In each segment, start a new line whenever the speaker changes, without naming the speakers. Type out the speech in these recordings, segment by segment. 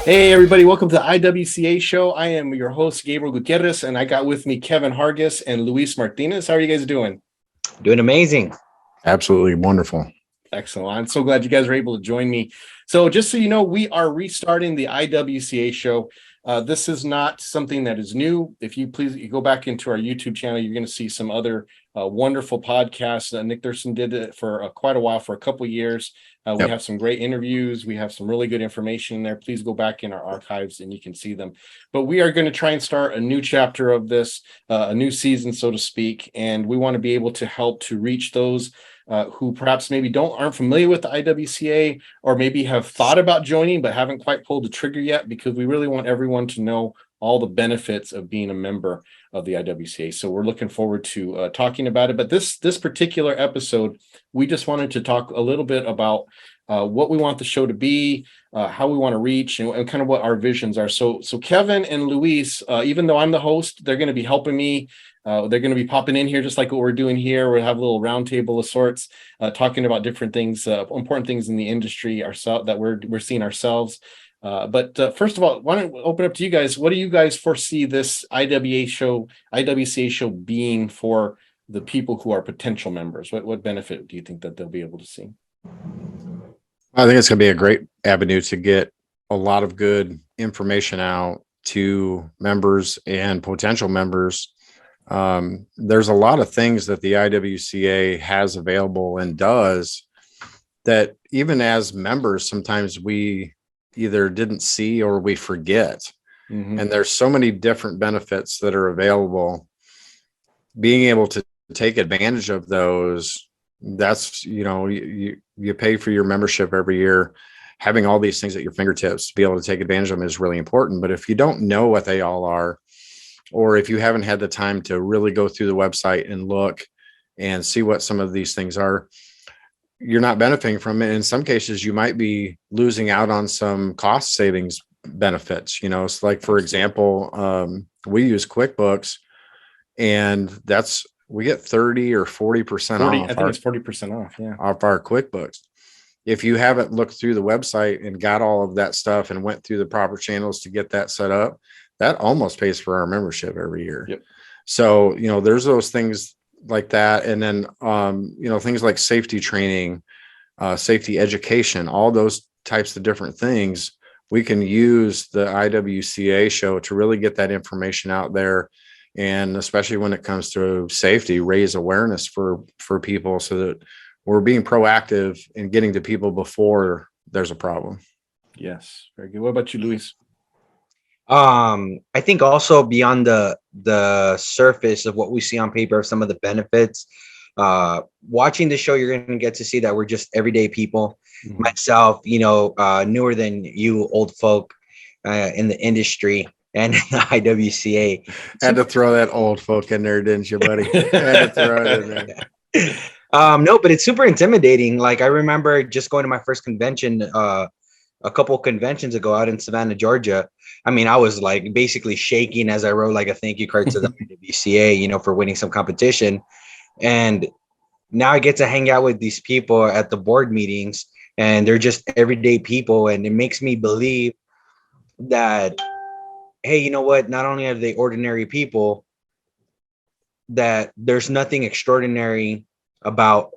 Hey everybody, welcome to the IWCA Show. I am your host, Gabriel Gutierrez, and I got with me Kevin Hargis and Luis Martinez. How are you guys doing?
Doing amazing.
Absolutely wonderful.
Excellent. I'm so glad you guys were able to join me. So just so you know, we are restarting the IWCA Show. This is not something that is new. If you go back into our YouTube channel, you're going to see some other wonderful podcasts. Nick Thurston did it for quite a while, for a couple of years. We have some great interviews. We have some really good information in there. Please go back in our archives and you can see them. But we are going to try and start a new chapter of this, a new season, so to speak. And we want to be able to help to reach those who perhaps maybe aren't familiar with the IWCA, or maybe have thought about joining but haven't quite pulled the trigger yet, because we really want everyone to know all the benefits of being a member of the IWCA. So we're looking forward to talking about it. But this particular episode, we just wanted to talk a little bit about what we want the show to be, how we want to reach, and kind of what our visions are. So Kevin and Luis, even though I'm the host, they're going to be helping me. They're going to be popping in here just like what we're doing here. We'll have a little roundtable of sorts, talking about different things, important things in the industry that we're seeing ourselves. But first of all, why don't we open up to you guys? What do you guys foresee this IWCA show being for the people who are potential members? What benefit do you think that they'll be able to see?
I think it's going to be a great avenue to get a lot of good information out to members and potential members. There's a lot of things that the IWCA has available and does that even as members, sometimes we either didn't see or we forget. Mm-hmm. And there's so many different benefits that are available. Being able to take advantage of those, that's, you pay for your membership every year. Having all these things at your fingertips to be able to take advantage of them is really important. But if you don't know what they all are, or if you haven't had the time to really go through the website and look and see what some of these things are, you're not benefiting from it. In some cases, you might be losing out on some cost savings benefits. It's like, for example, we use QuickBooks, and we get 30 or 40% off.
I think it's 40% off. Yeah.
Off our QuickBooks. If you haven't looked through the website and got all of that stuff and went through the proper channels to get that set up, that almost pays for our membership every year.
Yep.
So, there's those things like that. And then, things like safety training, safety education, all those types of different things. We can use the IWCA show to really get that information out there. And especially when it comes to safety, raise awareness for people so that we're being proactive in getting to people before there's a problem.
Yes. Very good. What about you, Luis?
I think also beyond the surface of what we see on paper, some of the benefits, watching the show, you're going to get to see that we're just everyday people. Mm-hmm. Myself, newer than you old folk in the industry and in the IWCA.
Had to throw that old folk in there, didn't you, buddy? Had to throw it in there.
No, but it's super intimidating. Like, I remember just going to my first convention a couple conventions ago out in Savannah, Georgia. I mean, I was like basically shaking as I wrote like a thank you card to the IWCA, for winning some competition. And now I get to hang out with these people at the board meetings, and they're just everyday people. And it makes me believe that, hey, you know what? Not only are they ordinary people, that there's nothing extraordinary about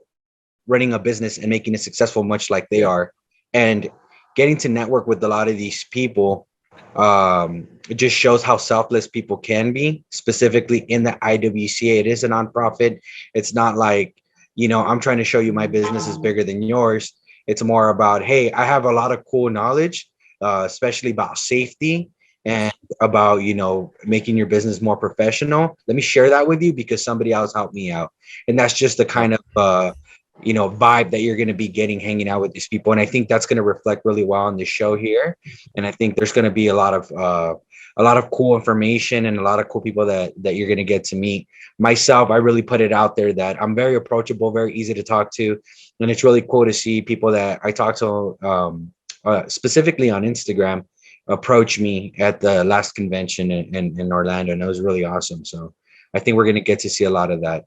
running a business and making it successful, much like they are. And getting to network with a lot of these people, it just shows how selfless people can be, specifically in the IWCA. It is a nonprofit. It's not like, I'm trying to show you my business is bigger than yours. It's more about, hey, I have a lot of cool knowledge, especially about safety and about, making your business more professional. Let me share that with you because somebody else helped me out. And that's just the kind of, vibe that you're going to be getting hanging out with these people. And I think that's going to reflect really well on the show here. And I think there's going to be a lot of cool information and a lot of cool people that you're going to get to meet. Myself, I really put it out there that I'm very approachable, very easy to talk to. And it's really cool to see people that I talk to specifically on Instagram approach me at the last convention in Orlando. And it was really awesome. So I think we're going to get to see a lot of that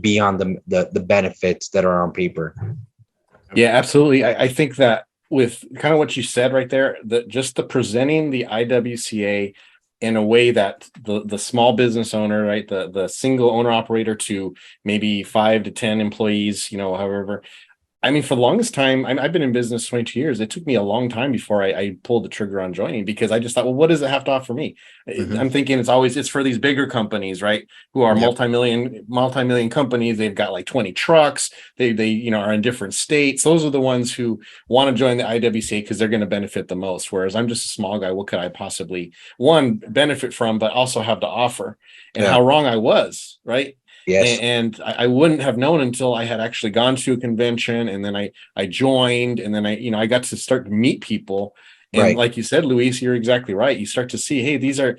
beyond the benefits that are on paper.
Yeah, absolutely. I think that with kind of what you said right there, that just the presenting the IWCA in a way that the small business owner, right, the single owner operator to maybe 5 to 10 employees, however. I mean, for the longest time, I've been in business 22 years. It took me a long time before I pulled the trigger on joining, because I just thought, well, what does it have to offer me?
Mhm.
I'm thinking it's for these bigger companies, right? Who are
Yep.
multi-million companies. They've got like 20 trucks. They are in different states. Those are the ones who want to join the IWCA because they're going to benefit the most. Whereas I'm just a small guy. What could I possibly, one, benefit from, but also have to offer? And
Yeah.
how wrong I was, right?
Yes.
And I wouldn't have known until I had actually gone to a convention, and then I joined, and then I got to start to meet people. And
Right.
like you said, Luis, you're exactly right. You start to see, hey, these are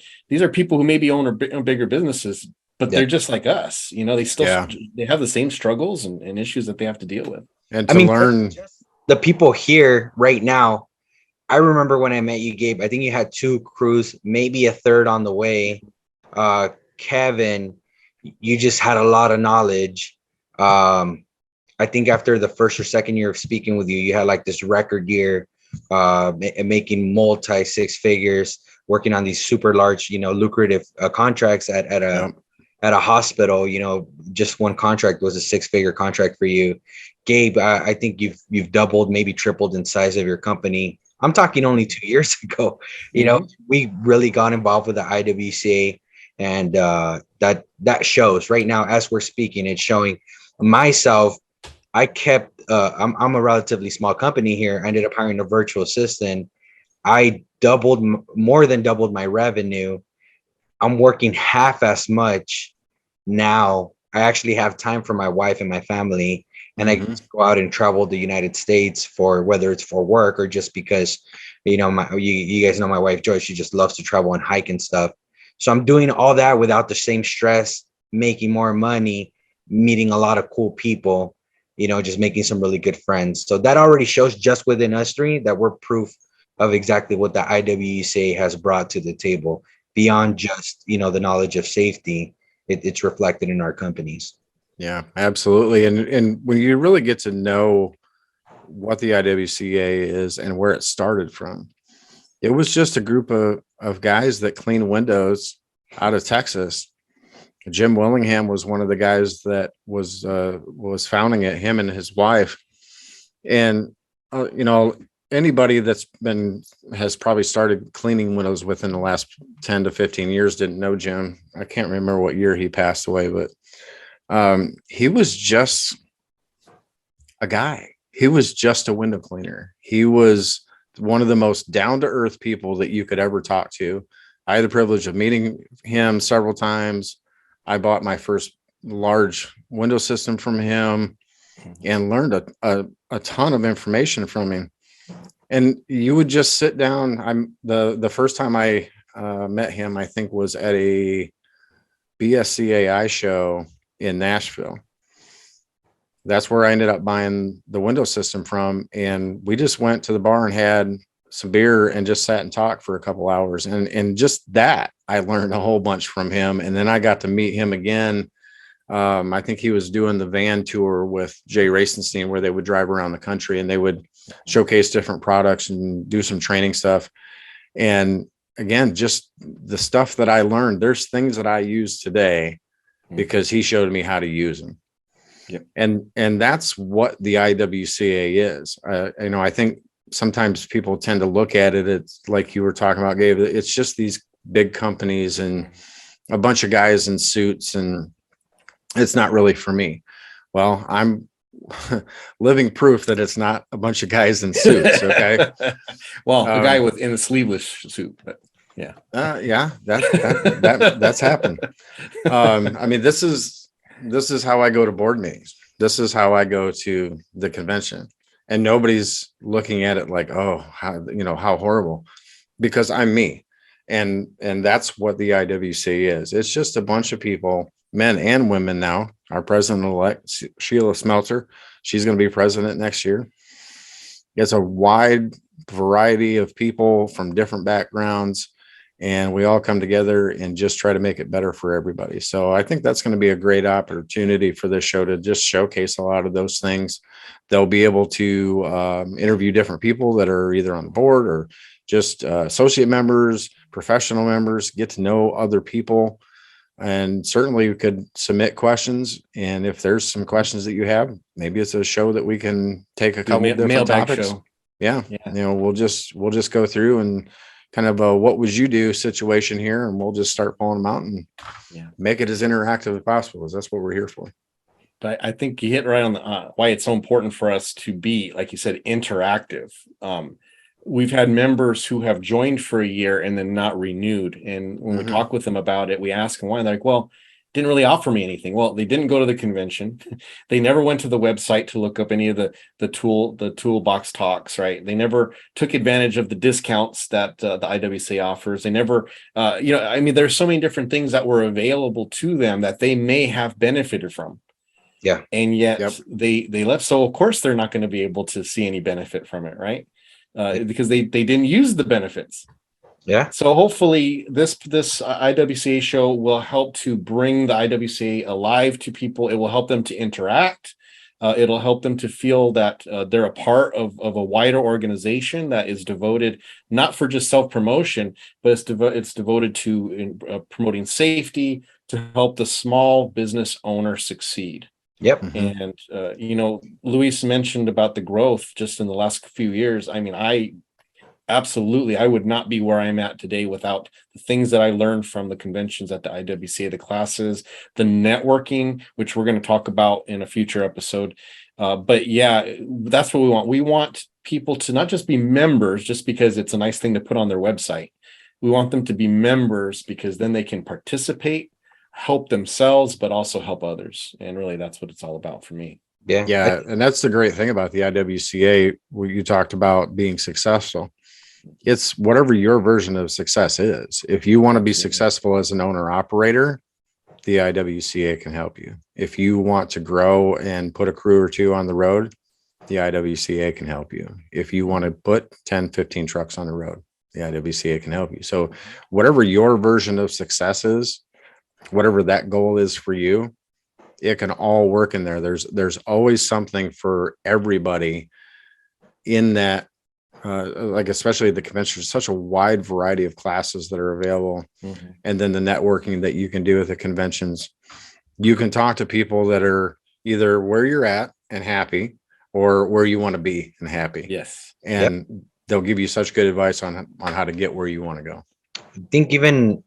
people who maybe own bigger businesses, but
Yeah.
they're just like us. They still
Yeah.
they have the same struggles and issues that they have to deal with.
And
I
to
mean,
learn,
just the people here right now. I remember when I met you, Gabe, I think you had 2 crews, maybe a third on the way. Kevin, you just had a lot of knowledge. I think after the first or second year of speaking with you, you had like this record year, making multi 6 figures, working on these super large, lucrative contracts at
yep.
a hospital. Just one contract was a 6-figure contract for you. Gabe, I think you've doubled, maybe tripled in size of your company. I'm talking only 2 years ago. We really got involved with the IWCA, and that shows right now as we're speaking. It's showing. Myself, I kept. I'm a relatively small company here. I ended up hiring a virtual assistant. I more than doubled my revenue. I'm working half as much now. I actually have time for my wife and my family, and I
Mhm.
go out and travel the United States for whether it's for work or just because, you guys know my wife Joyce. She just loves to travel and hike and stuff. So I'm doing all that without the same stress, making more money, meeting a lot of cool people, just making some really good friends. So that already shows just within us 3 that we're proof of exactly what the IWCA has brought to the table beyond just, the knowledge of safety. It's reflected in our companies.
Yeah, absolutely. And when you really get to know what the IWCA is and where it started from, it was just a group of guys that clean windows out of Texas. Jim Willingham was one of the guys that was founding it, him and his wife. And anybody has probably started cleaning windows within the last 10 to 15 years didn't know Jim. I can't remember what year he passed away, but he was just a guy. He was just a window cleaner. He was one of the most down-to-earth people that you could ever talk to. I had the privilege of meeting him several times. I bought my first large window system from him and learned a ton of information from him. And you would just sit down. The first time I met him, I think, was at a BSCAI show in Nashville. That's where I ended up buying the window system from. And we just went to the bar and had some beer and just sat and talked for a couple hours. And just that, I learned a whole bunch from him. And then I got to meet him again. I think he was doing the van tour with Jay Racenstein, where they would drive around the country and they would showcase different products and do some training stuff. And again, just the stuff that I learned, there's things that I use today because he showed me how to use them.
Yep.
And that's what the IWCA is. I think sometimes people tend to look at it. It's like you were talking about, Gabe. It's just these big companies and a bunch of guys in suits, and it's not really for me. Well, I'm living proof that it's not a bunch of guys in suits. Okay.
Well, the guy in a sleeveless suit, but yeah.
Yeah, that's happened. I mean, this is how I go to board meetings. This is how I go to the convention, and nobody's looking at it like, oh, how horrible, because I'm me. And that's what the IWC is. It's just a bunch of people, men and women now. Our president-elect, Sheila Smelter, she's going to be president next year. It's a wide variety of people from different backgrounds. and we all come together and just try to make it better for everybody. So I think that's going to be a great opportunity for this show to just showcase a lot of those things. They'll be able to interview different people that are either on the board or just associate members, professional members, get to know other people. And certainly we could submit questions. And if there's some questions that you have, maybe it's a show that we can take a couple different topics.
Show.
Yeah. We'll just go through and kind of a what would you do situation here, and we'll just start pulling them out and make it as interactive as possible, because that's what we're here for.
But I think you hit right on the why it's so important for us to be, like you said, interactive. We've had members who have joined for a year and then not renewed. And when we talk with them about it, we ask them why. They're like, well, didn't really offer me anything. Well, they didn't go to the convention. They never went to the website to look up any of the toolbox talks, right? They never took advantage of the discounts that the IWCA offers. They never, there's so many different things that were available to them that they may have benefited from.
Yeah.
And yet they left. So of course they're not going to be able to see any benefit from it, right? Because they didn't use the benefits.
Yeah.
So hopefully this IWCA show will help to bring the IWCA alive to people. It will help them to interact. It'll help them to feel that they're a part of a wider organization that is devoted not for just self-promotion, but it's devoted to promoting safety, to help the small business owner succeed.
Yep.
And Luis mentioned about the growth just in the last few years. I mean, I would not be where I'm at today without the things that I learned from the conventions at the IWCA, the classes, the networking, which we're going to talk about in a future episode. But yeah, that's what we want. We want people to not just be members just because it's a nice thing to put on their website. We want them to be members because then they can participate, help themselves, but also help others. And really, that's what it's all about for me.
Yeah. And that's the great thing about the IWCA, where you talked about being successful. It's whatever your version of success is. If you want to be successful as an owner operator, the IWCA can help you. If you want to grow and put a crew or two on the road, the IWCA can help you. If you want to put 10, 15 trucks on the road, the IWCA can help you. So whatever your version of success is, whatever that goal is for you, it can all work in there. There's always something for everybody in that. Especially the convention, such a wide variety of classes that are available. And then the networking that you can do with the conventions. You can talk to people that are either where you're at and happy, or where you want to be and happy.
Yes.
And they'll give you such good advice on how to get where you want to go.
I think even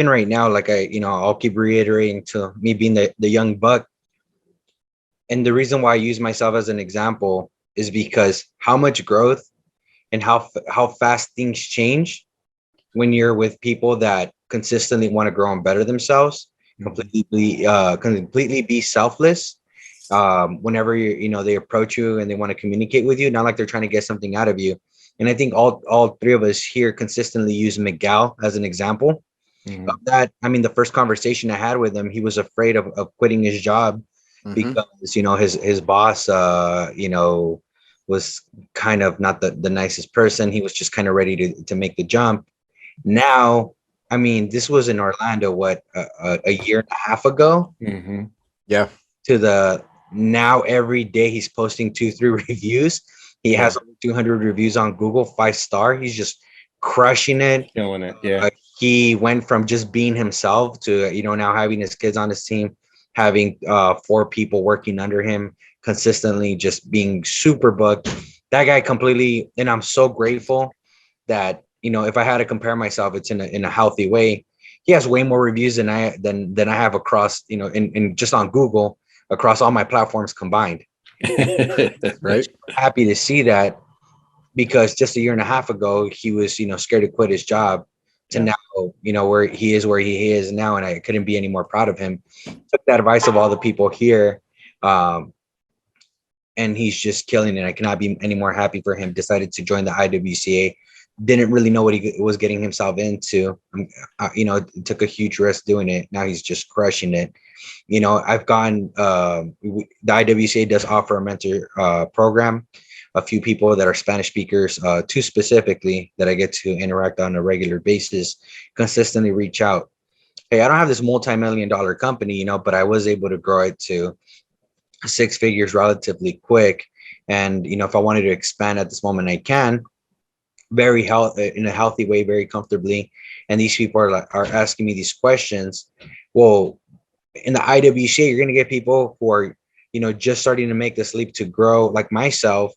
right now, like I'll keep reiterating to me being the young buck. And the reason why I use myself as an example is because how much growth and how fast things change when you're with people that consistently want to grow and better themselves, completely be selfless. Whenever they approach you and they want to communicate with you, not like they're trying to get something out of you. And I think all three of us here consistently use Miguel as an example of that. I mean, the first conversation I had with him, he was afraid of quitting his job because his boss was kind of not the nicest person. He was just kind of ready to make the jump. Now, I mean, this was in Orlando, a year and a half ago.
Yeah.
To now every day he's posting 2-3 reviews. He has over 200 reviews on Google, 5-star. He's just crushing it.
Killing it. Yeah.
He went from just being himself to, now having his kids on his team, having 4 people working under him, consistently just being super booked. That guy completely, and I'm so grateful that, if I had to compare myself, it's in a healthy way. He has way more reviews than I have across, in just on Google, across all my platforms combined.
Right.
Happy to see that, because just a year and a half ago, he was, scared to quit his job, to now, where he is now. And I couldn't be any more proud of him. Took that advice of all the people here. And he's just killing it. I cannot be any more happy for him. Decided to join the IWCA. Didn't really know what he was getting himself into. Took a huge risk doing it. Now he's just crushing it. I've gone, the IWCA does offer a mentor program. a few people that are Spanish speakers, two specifically that I get to interact on a regular basis, consistently reach out. Hey, I don't have this multi-million-dollar company, you know, but I was able to grow it to 6 figures relatively quick. And, you know, if I wanted to expand at this moment, I can in a healthy way, very comfortably. And these people are asking me these questions. Well, in the IWCA, you're going to get people who are, you know, just starting to make this leap to grow, like myself.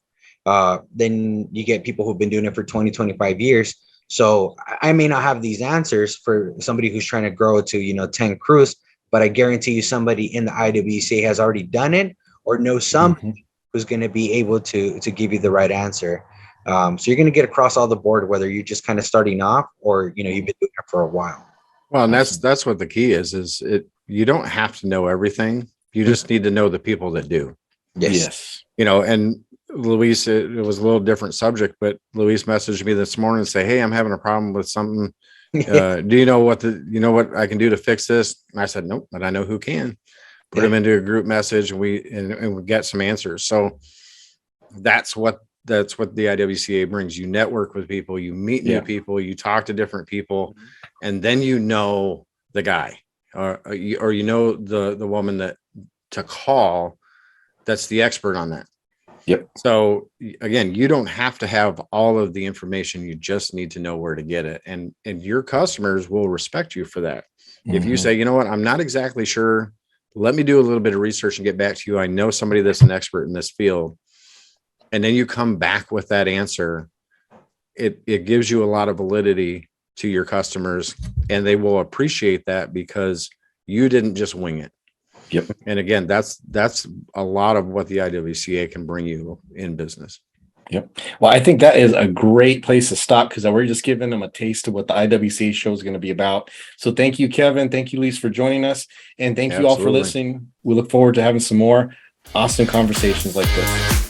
Then you get people who've been doing it for 20, 25 years. So I may not have these answers for somebody who's trying to grow to, you know, 10 crews, but I guarantee you somebody in the IWCA has already done it or knows somebody who's going to be able to give you the right answer. So you're going to get across all the board, whether you're just kind of starting off or, you know, you've been doing it for a while.
Well, and that's what the key is you don't have to know everything. You just need to know the people that do.
Yes.
You know, and Luis, it was a little different subject, but Luis messaged me this morning and say, hey, I'm having a problem with something. Do you know what I can do to fix this? And I said, nope, but I know who can. Put them into a group message and we get some answers. So that's what the IWCA brings. You network with people, you meet new people, you talk to different people, and then you know the guy or you know the woman that to call that's the expert on that.
Yep.
So again, you don't have to have all of the information. You just need to know where to get it. And your customers will respect you for that. If you say, you know what, I'm not exactly sure, let me do a little bit of research and get back to you. I know somebody that's an expert in this field. And then you come back with that answer. It gives you a lot of validity to your customers, and they will appreciate that because you didn't just wing it.
Yep.
And again, that's a lot of what the IWCA can bring you in business.
Yep. Well, I think that is a great place to stop because we're just giving them a taste of what the IWCA show is going to be about. So thank you, Kevin. Thank you, Lise, for joining us. And thank you all for listening. We look forward to having some more awesome conversations like this.